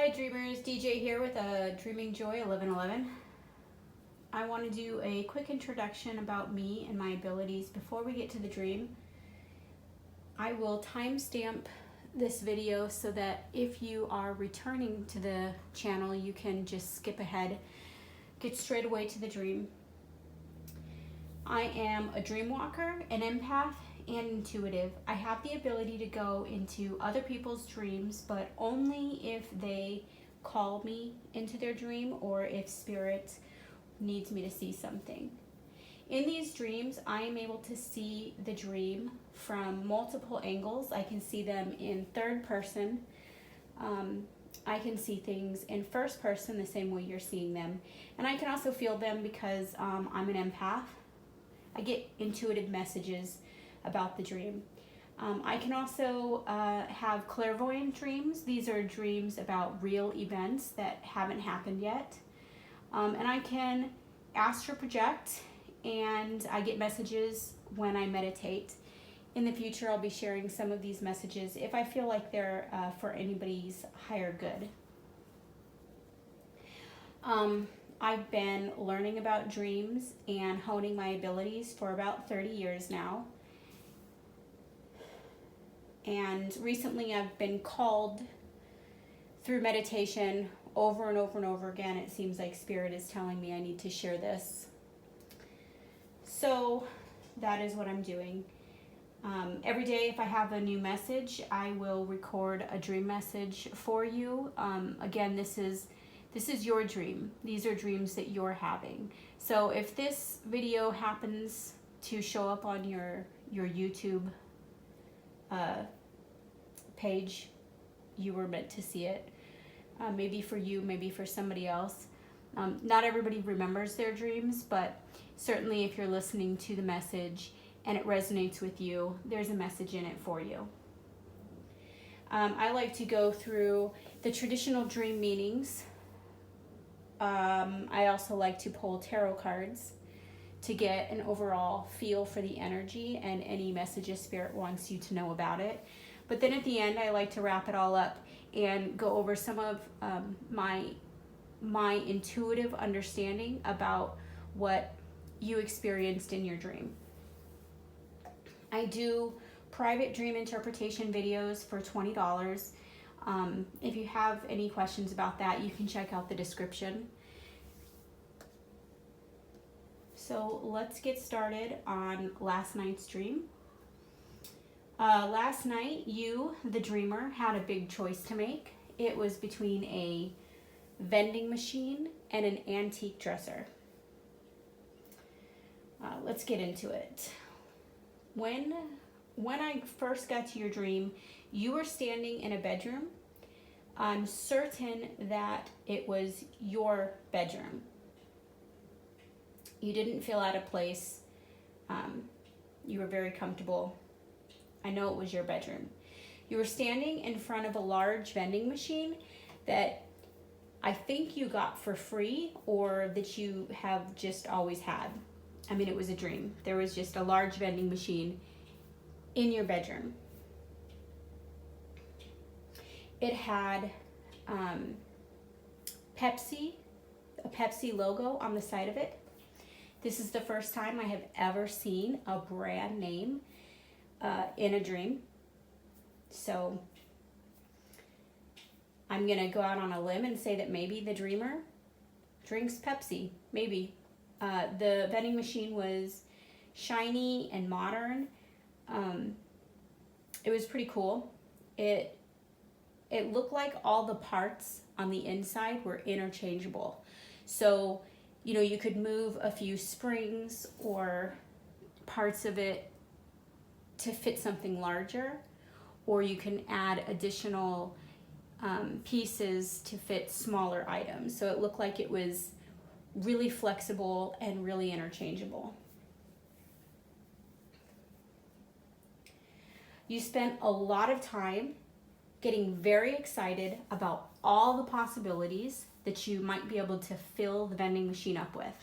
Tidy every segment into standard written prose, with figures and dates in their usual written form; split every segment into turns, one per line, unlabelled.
Hi Dreamers, DJ here with a Dreaming Joy 1111. I want to do a quick introduction about me and my abilities before we get to the dream. I will timestamp this video so that if you are returning to the channel, you can just skip ahead, get straight away to the dream. I am a dreamwalker, an empath, and intuitive. I have the ability to go into other people's dreams, but only if they call me into their dream or if spirit needs me to see something. In these dreams, I am able to see the dream from multiple angles. I can see them in third person. I can see things in first person the same way you're seeing them. And I can also feel them because I'm an empath. I get intuitive messages about the dream. I can also have clairvoyant dreams. These are dreams about real events that haven't happened yet. And I can astral project, and I get messages when I meditate. In the future, I'll be sharing some of these messages if I feel like they're for anybody's higher good. I've been learning about dreams and honing my abilities for about 30 years now. And recently I've been called through meditation over and over and over again. It seems like Spirit is telling me I need to share this. So that is what I'm doing. Every day if I have a new message, I will record a dream message for you. Again, this is your dream. These are dreams that you're having. So if this video happens to show up on your YouTube page, you were meant to see it. Maybe for you, maybe for somebody else. Not everybody remembers their dreams, but certainly if you're listening to the message and it resonates with you, there's a message in it for you. I like to go through the traditional dream meanings. I also like to pull tarot cards to get an overall feel for the energy and any messages Spirit wants you to know about it. But then at the end, I like to wrap it all up and go over some of my intuitive understanding about what you experienced in your dream. I do private dream interpretation videos for $20. If you have any questions about that, you can check out the description. So let's get started on last night's dream. Last night, you, the dreamer, had a big choice to make. It was between a vending machine and an antique dresser. Let's get into it. When I first got to your dream, you were standing in a bedroom. I'm certain that it was your bedroom. You didn't feel out of place. You were very comfortable. I know it was your bedroom. You were standing in front of a large vending machine that I think you got for free or that you have just always had. I mean, it was a dream. There was just a large vending machine in your bedroom. It had a Pepsi logo on the side of it. This is the first time I have ever seen a brand name in a dream. So I'm gonna go out on a limb and say that maybe the dreamer drinks Pepsi, maybe. The vending machine was shiny and modern. It was pretty cool. It looked like all the parts on the inside were interchangeable. So, you know, you could move a few springs or parts of it to fit something larger, or you can add additional pieces to fit smaller items. So it looked like it was really flexible and really interchangeable. You spent a lot of time getting very excited about all the possibilities that you might be able to fill the vending machine up with.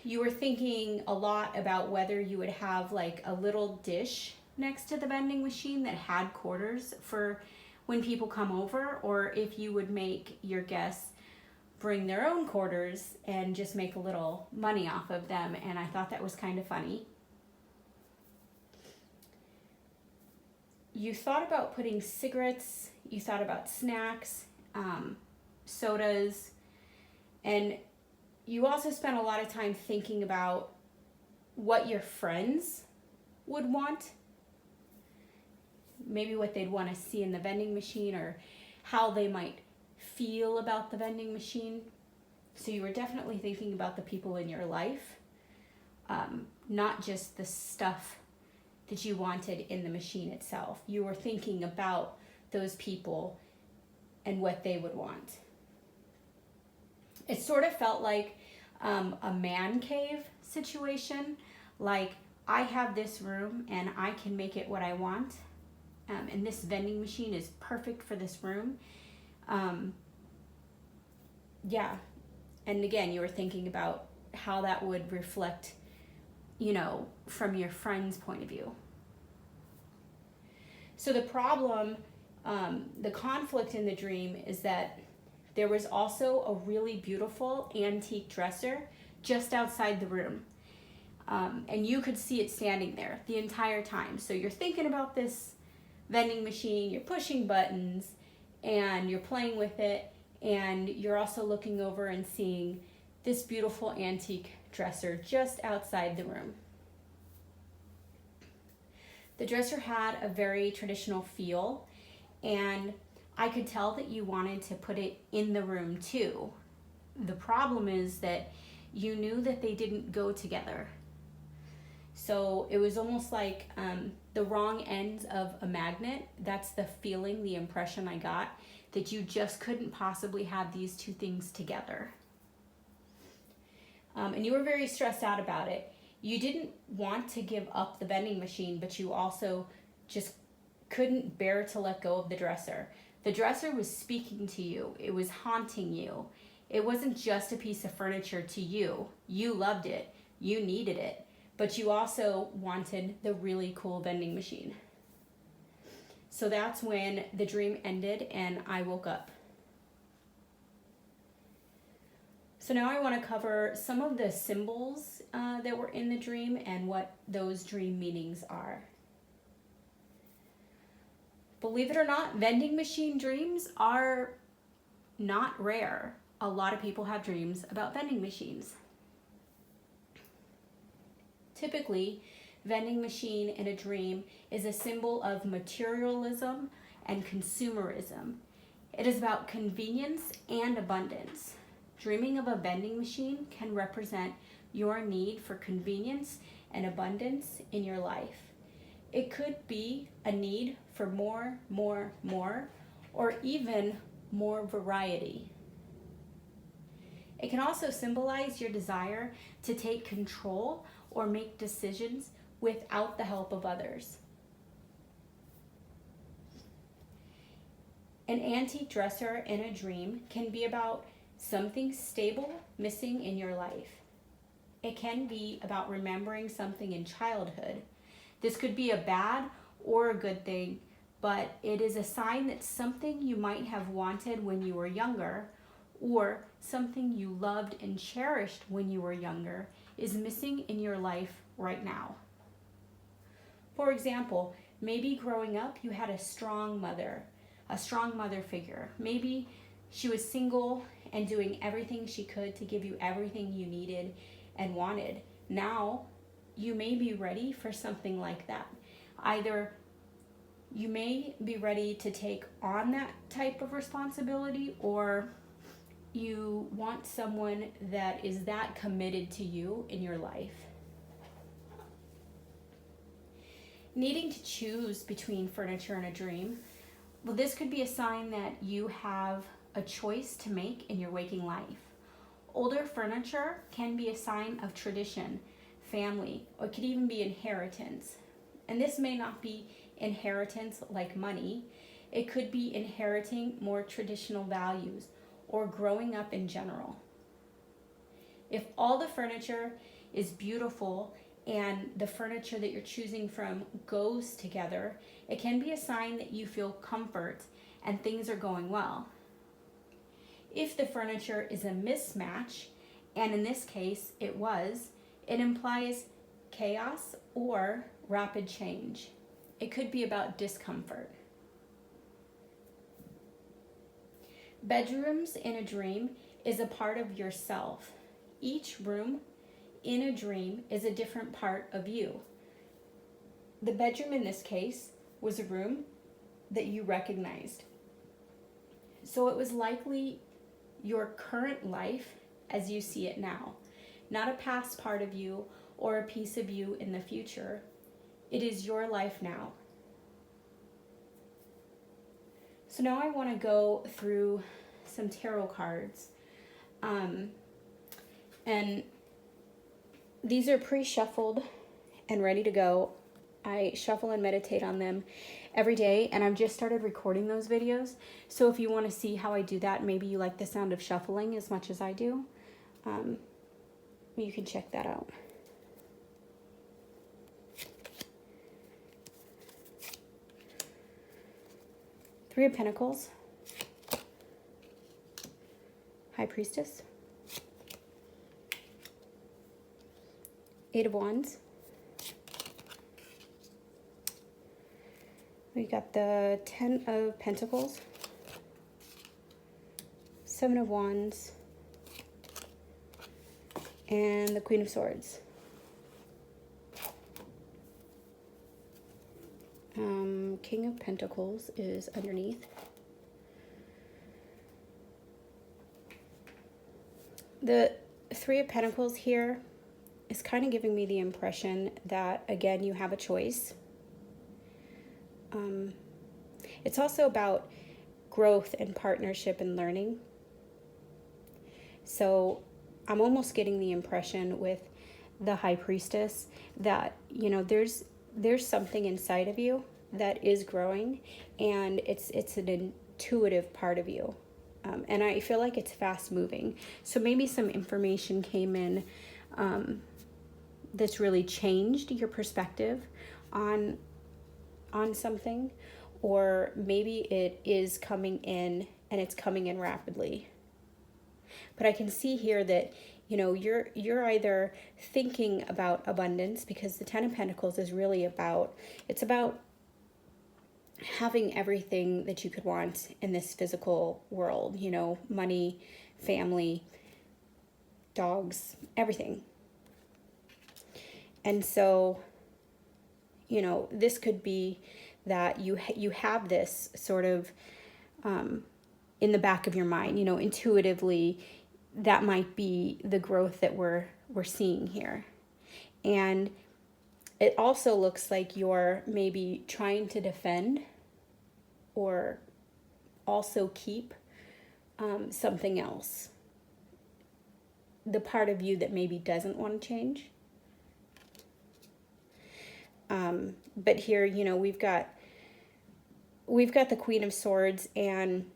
You were thinking a lot about whether you would have like a little dish next to the vending machine that had quarters for when people come over, or if you would make your guests bring their own quarters and just make a little money off of them. And I thought that was kind of funny. You thought about putting cigarettes, you thought about snacks, sodas, and you also spent a lot of time thinking about what your friends would want. Maybe what they'd want to see in the vending machine, or how they might feel about the vending machine. So you were definitely thinking about the people in your life, not just the stuff that you wanted in the machine itself. You were thinking about those people and what they would want. It sort of felt like a man cave situation, like I have this room and I can make it what I want, and this vending machine is perfect for this room. Yeah, and again, you were thinking about how that would reflect, from your friend's point of view. So the problem, the conflict in the dream is that there was also a really beautiful antique dresser just outside the room. And you could see it standing there the entire time. So you're thinking about this vending machine, you're pushing buttons, and you're playing with it, and you're also looking over and seeing this beautiful antique dresser just outside the room. The dresser had a very traditional feel, and I could tell that you wanted to put it in the room too. The problem is that you knew that they didn't go together. So it was almost like the wrong ends of a magnet. That's the feeling, the impression I got, that you just couldn't possibly have these two things together. And you were very stressed out about it. You didn't want to give up the vending machine, but you also just couldn't bear to let go of the dresser. The dresser was speaking to you. It was haunting you. It wasn't just a piece of furniture to you. You loved it. You needed it. But you also wanted the really cool vending machine. So that's when the dream ended and I woke up. So now I want to cover some of the symbols that were in the dream and what those dream meanings are. Believe it or not, vending machine dreams are not rare. A lot of people have dreams about vending machines. Typically, vending machine in a dream is a symbol of materialism and consumerism. It is about convenience and abundance. Dreaming of a vending machine can represent your need for convenience and abundance in your life. It could be a need for more, or even more variety. It can also symbolize your desire to take control or make decisions without the help of others. An antique dresser in a dream can be about something stable missing in your life. It can be about remembering something in childhood. This could be a bad or a good thing, but it is a sign that something you might have wanted when you were younger, or something you loved and cherished when you were younger, is missing in your life right now. For example, maybe growing up you had a strong mother figure. Maybe she was single and doing everything she could to give you everything you needed and wanted. Now, you may be ready for something like that. Either you may be ready to take on that type of responsibility, or you want someone that is that committed to you in your life. Needing to choose between furniture and a dream, well, this could be a sign that you have a choice to make in your waking life. Older furniture can be a sign of tradition, family, or it could even be inheritance. And this may not be inheritance like money. It could be inheriting more traditional values or growing up in general. If all the furniture is beautiful and the furniture that you're choosing from goes together, it can be a sign that you feel comfort and things are going well. If the furniture is a mismatch, and in this case it was, it implies chaos or rapid change. It could be about discomfort. Bedrooms in a dream is a part of yourself. Each room in a dream is a different part of you. The bedroom in this case was a room that you recognized. So it was likely your current life as you see it now, not a past part of you or a piece of you in the future. It is your life now. So now I want to go through some tarot cards. And these are pre-shuffled and ready to go. I shuffle and meditate on them every day, and I've just started recording those videos. So if you want to see how I do that, maybe you like the sound of shuffling as much as I do, you can check that out. Three of Pentacles, High Priestess, Eight of Wands. We got the Ten of Pentacles, Seven of Wands, and the Queen of Swords. King of Pentacles is underneath. The Three of Pentacles here is kind of giving me the impression that, again, you have a choice. It's also about growth and partnership and learning. So I'm almost getting the impression with the High Priestess that, you know, there's something inside of you that is growing, and it's an intuitive part of you. And I feel like it's fast moving. So maybe some information came in that's really changed your perspective on something, or maybe it is coming in and it's coming in rapidly. But I can see here that, you know, you're either thinking about abundance, because the Ten of Pentacles is really about, it's about having everything that you could want in this physical world, you know, money, family, dogs, everything. And so, you know, this could be that you have this sort of in the back of your mind, you know, intuitively, that might be the growth that we're seeing here. And it also looks like you're maybe trying to defend or also keep something else, the part of you that maybe doesn't want to change. But here, you know, we've got the Queen of Swords, and,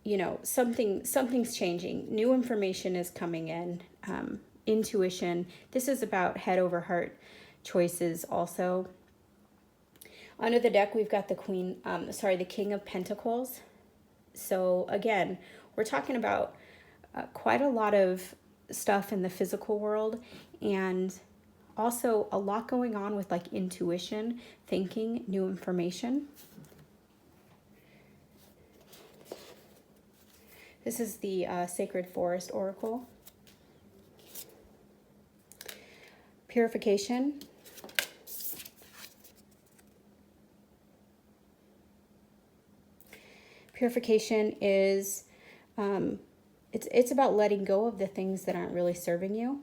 you know, something's changing. New information is coming in. Intuition. This is about head over heart choices also. Under the deck, we've got the King of Pentacles. So again, we're talking about quite a lot of stuff in the physical world, and also a lot going on with like intuition, thinking, new information. This is the Sacred Forest Oracle. Purification. Purification is, it's about letting go of the things that aren't really serving you.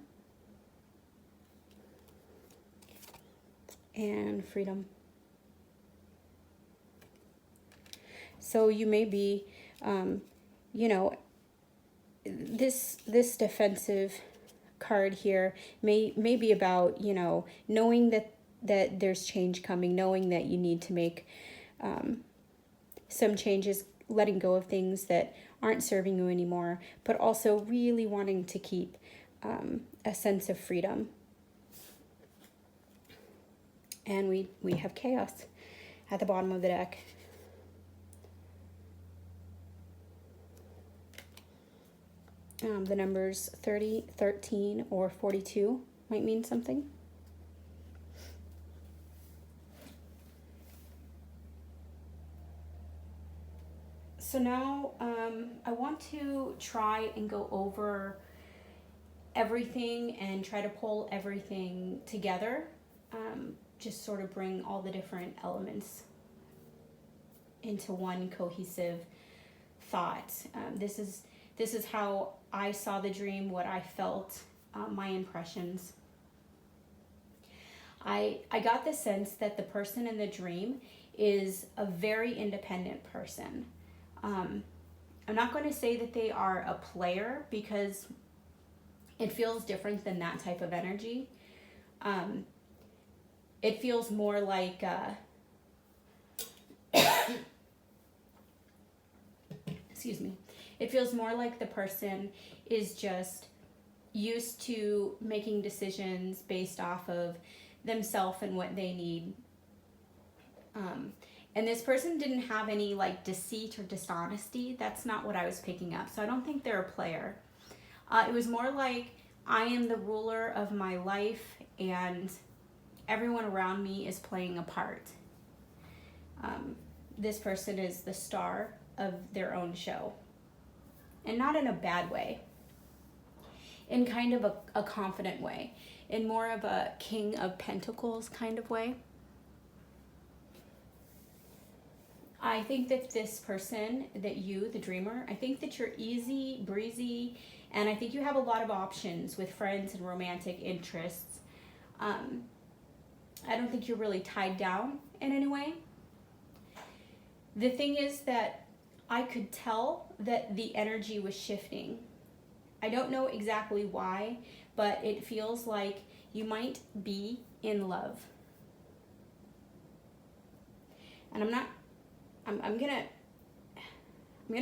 And freedom. So you may be, you know, this defensive card here may be about, you know, knowing that there's change coming, knowing that you need to make some changes, letting go of things that aren't serving you anymore, but also really wanting to keep a sense of freedom. And we have chaos at the bottom of the deck. The numbers 30, 13, or 42 might mean something. So now I want to try and go over everything and try to pull everything together. Just sort of bring all the different elements into one cohesive thought. This is how I saw the dream, what I felt, my impressions. I got the sense that the person in the dream is a very independent person. I'm not going to say that they are a player because it feels different than that type of energy. It feels more like excuse me. It feels more like the person is just used to making decisions based off of themselves and what they need. And this person didn't have any like deceit or dishonesty. That's not what I was picking up. So I don't think they're a player. It was more like I am the ruler of my life and everyone around me is playing a part. This person is the star of their own show. And not in a bad way. In kind of a confident way. In more of a King of Pentacles kind of way. I think that this person, that you, the dreamer, I think that you're easy, breezy, and I think you have a lot of options with friends and romantic interests. I don't think you're really tied down in any way. The thing is that I could tell that the energy was shifting. I don't know exactly why, but it feels like you might be in love. And I'm gonna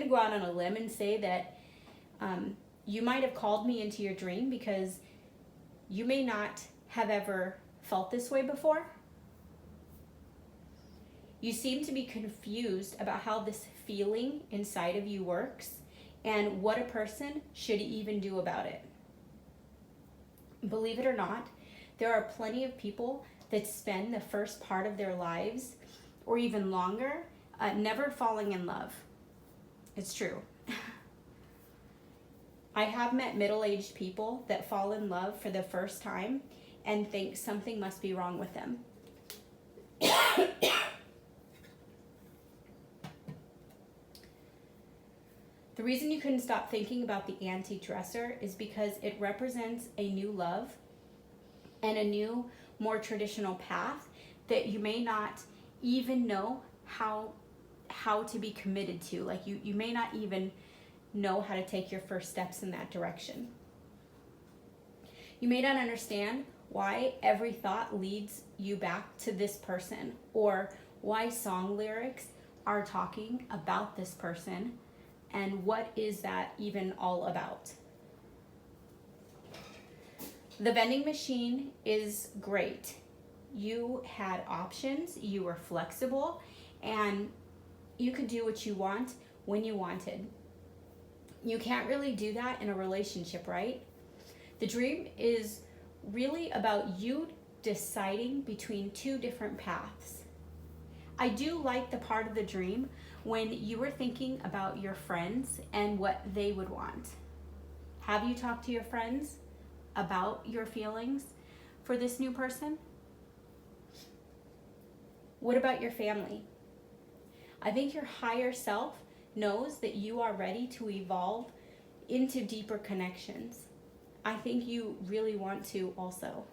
go out on a limb and say that you might have called me into your dream because you may not have ever felt this way before. You seem to be confused about how this feeling inside of you works and what a person should even do about it. Believe it or not, there are plenty of people that spend the first part of their lives or even longer never falling in love. It's true. I have met middle-aged people that fall in love for the first time and think something must be wrong with them. The reason you couldn't stop thinking about the antique dresser is because it represents a new love and a new, more traditional path that you may not even know how to be committed to. Like you may not even know how to take your first steps in that direction. You may not understand why every thought leads you back to this person, or why song lyrics are talking about this person, and what is that even all about. The vending machine is great. You had options, you were flexible, and you could do what you want when you wanted. You can't really do that in a relationship, right? The dream is really about you deciding between two different paths. I do like the part of the dream when you were thinking about your friends and what they would want. Have you talked to your friends about your feelings for this new person? What about your family? I think your higher self knows that you are ready to evolve into deeper connections. I think you really want to also.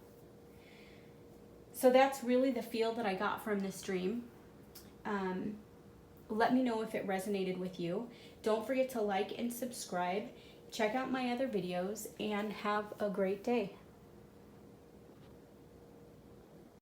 So that's really the feel that I got from this dream. Let me know if it resonated with you. Don't forget to like and subscribe. Check out my other videos and have a great day.